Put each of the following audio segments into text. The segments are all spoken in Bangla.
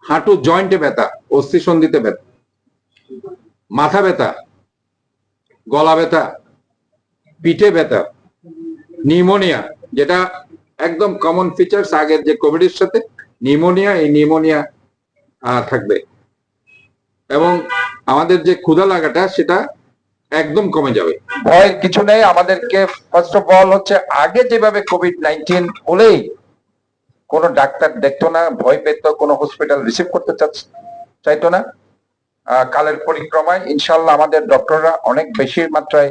হাঁটু জয়েন্টে ব্যথা, অস্থি সন্ধিতে ব্যথা, মাথা ব্যথা, গলা ব্যথা, পিঠে ব্যথা, নিউমোনিয়া, যেটা একদম কমন ফিচার্স আগের যে কোভিডের সাথে নিউমোনিয়া, এই নিউমোনিয়া থাকবে। এবং আমাদের যে ক্ষুধা লাগাটা সেটা একদম কমে যাবে। ভয়ের কিছু নেই। আমাদেরকে ফার্স্ট অফ অল হচ্ছে আগে যেভাবে কোভিড-19 হলেই কোনো ডাক্তার দেখতো না, ভয় পেত, কোনো হসপিটাল রিসিভ করতে চাইতো না। কালের পরিক্রমায় ইনশাল্লাহ আমাদের ডক্টররা অনেক বেশি মাত্রায়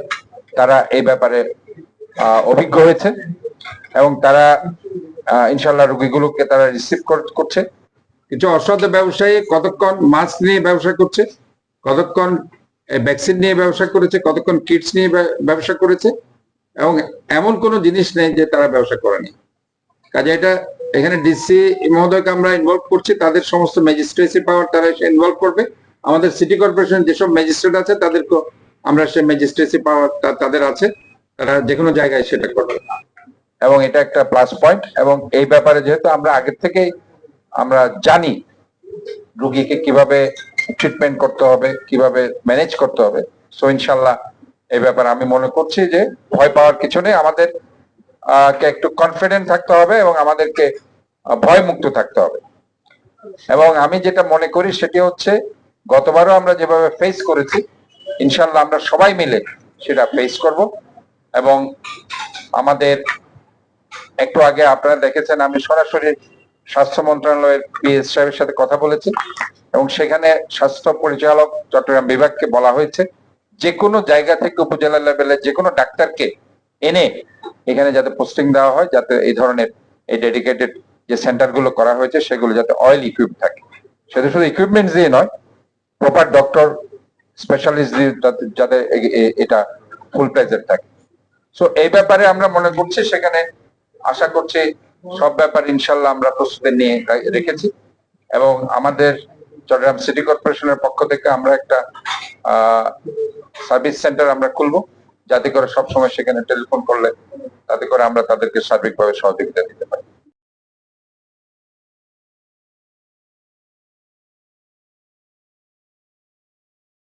তারা এই ব্যাপারে অভিজ্ঞ হয়েছে এবং তারা ইনশাল্লাহ রোগীগুলোকে তারা রিসিভ করছে। কিছু অসাধু ব্যবসায়ী কতক্ষণ মাস্ক নিয়ে ব্যবসা করছে, কতক্ষণ ভ্যাকসিন নিয়ে ব্যবসা করেছে, কতক্ষণ কিটস নিয়ে ব্যবসা করেছে, এবং এমন কোনো জিনিস নেই যে তারা ব্যবসা করেনি। কাজে এটা এখানে ডিসি মহোদয়কে আমরা ইনভলভ করছি, তাদের সমস্ত ম্যাজিস্ট্রেসি পাওয়ার তারা ইনভলভ করবে। আমাদের সিটি কর্পোরেশন যেসব ম্যাজিস্ট্রেট আছে তাদেরকে আমরা সেই ম্যাজিস্ট্রেসি পাওয়ার তাদের আছে, তারা যে কোনো জায়গায় সেটা করবে এবং এটা একটা প্লাস পয়েন্ট। এবং এই ব্যাপারে যেহেতু আমরা আগের থেকেই আমরা জানি রোগীকে কিভাবে ট্রিটমেন্ট করতে হবে, কিভাবে ম্যানেজ করতে হবে, সো ইনশাল্লাহ এই ব্যাপারে আমি মনে করছি যে ভয় পাওয়ার কিছু নেই। আমাদের একটু কনফিডেন্ট থাকতে হবে এবং আমাদেরকে ভয় মুক্ত থাকতে হবে। এবং আমি যেটা মনে করি সেটি হচ্ছে গতবারও আমরা যেভাবে ফেস করেছি ইনশাল্লাহ আমরা সবাই মিলে সেটা ফেস করব। এবং আমাদের একটু আগে আপনারা দেখেছেন আমি সরাসরি স্বাস্থ্য মন্ত্রণালয়ের পিএস সাহেবের সাথে কথা বলেছি এবং সেখানে স্বাস্থ্য পরিচালক চট্টগ্রাম বিভাগকে বলা হয়েছে যে কোনো জায়গা থেকে উপজেলা লেভেলে যে কোনো ডাক্তারকে এনে এখানে যাতে পোস্টিং দেওয়া হয়, যাতে এই ধরনের এই ডেডিকেটেড যে সেন্টারগুলো করা হয়েছে সেগুলো যাতে অয়েল ইকুইপ থাকে। সেটা শুধু ইকুইপমেন্ট দিয়ে নয়, প্রপার ডক্টর স্পেশালিস্ট দিয়ে যাতে এটা ফুল প্লেজেড থাকে। সো এই ব্যাপারে আমরা মনে করছি সেখানে আশা করছি সব ব্যাপার ইনশাল্লাহ আমরা প্রস্তুতি নিয়ে রেখেছি। এবং আমাদের চট্টগ্রাম সিটি কর্পোরেশনের পক্ষ থেকে আমরা একটা সার্ভিস সেন্টার আমরা খুলবো, যাতে করে সবসময় সেখানে টেলিফোন করলে তাতে করে আমরা তাদেরকে সার্বিকভাবে সহযোগিতা দিতে পারি।